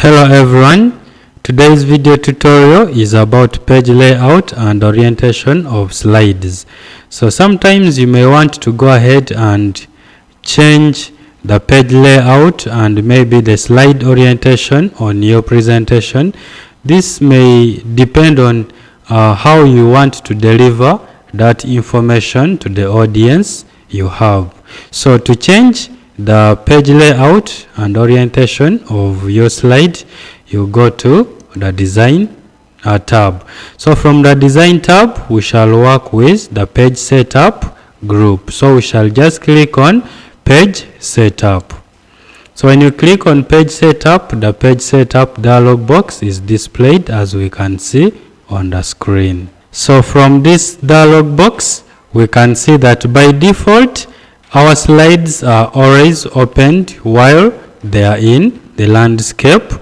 Hello everyone, today's video tutorial is about page layout and orientation of slides. So sometimes you may want to go ahead and change the page layout and maybe the slide orientation on your presentation. This may depend on how you want to deliver that information to the audience you have. So to change the page layout and orientation of your slide, you go to the design tab. So from the design tab, we shall work with the page setup group. So we shall just click on page setup. So when you click on page setup, the page setup dialog box is displayed as we can see on the screen. So from this dialog box, we can see that by default our slides are always opened while they are in the landscape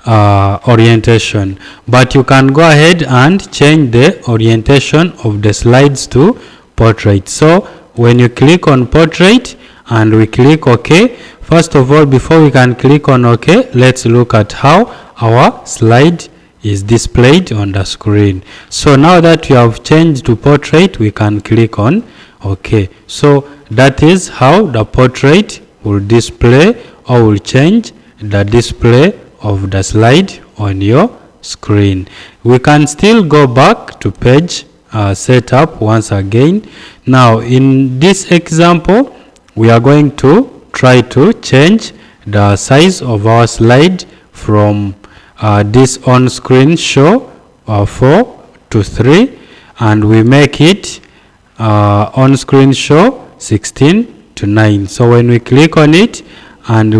orientation, but you can go ahead and change the orientation of the slides to portrait. So when you click on portrait and we click OK, first of all, before we can click on OK, let's look at how our slide is displayed on the screen. So now that we have changed to portrait, we can click on OK. So that is how the portrait will display or will change the display of the slide on your screen. We can still go back to page setup once again. Now in this example, we are going to try to change the size of our slide from this on-screen show 4 to 3, and we make it on-screen show 16 to 9. So when we click on it and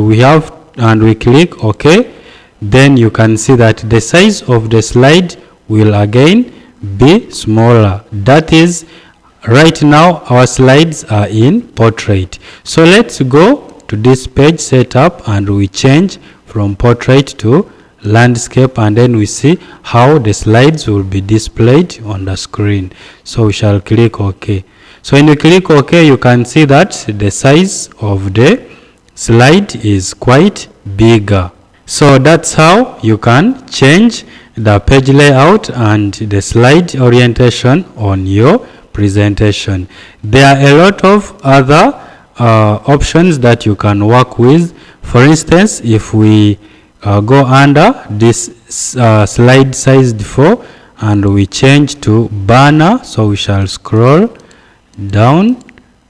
we click OK, then you can see that the size of the slide will again be smaller. That is, right now our slides are in portrait. So let's go to this page setup and we change from portrait to landscape, and then we see how the slides will be displayed on the screen. So we shall click OK. So when you click OK, you can see that the size of the slide is quite bigger. So that's how you can change the page layout and the slide orientation on your presentation. There are a lot of other options that you can work with. For instance, if we go under this slide size 4 and we change to banner, so we shall scroll down,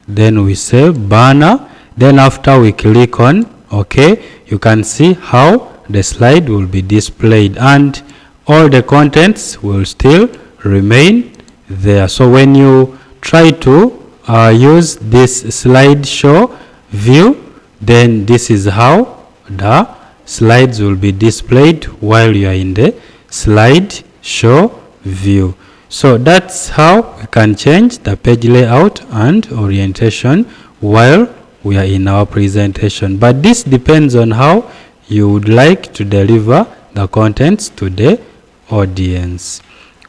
then we say banner, then after we click on OK, you can see how the slide will be displayed and all the contents will still remain there. So when you try to use this slideshow view, then this is how the slides will be displayed while you are in the slideshow view. So that's how we can change the page layout and orientation while we are in our presentation. But this depends on how you would like to deliver the contents to the audience.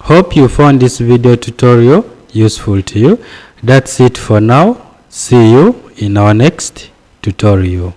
Hope you found this video tutorial useful to you. That's it for now. See you in our next tutorial.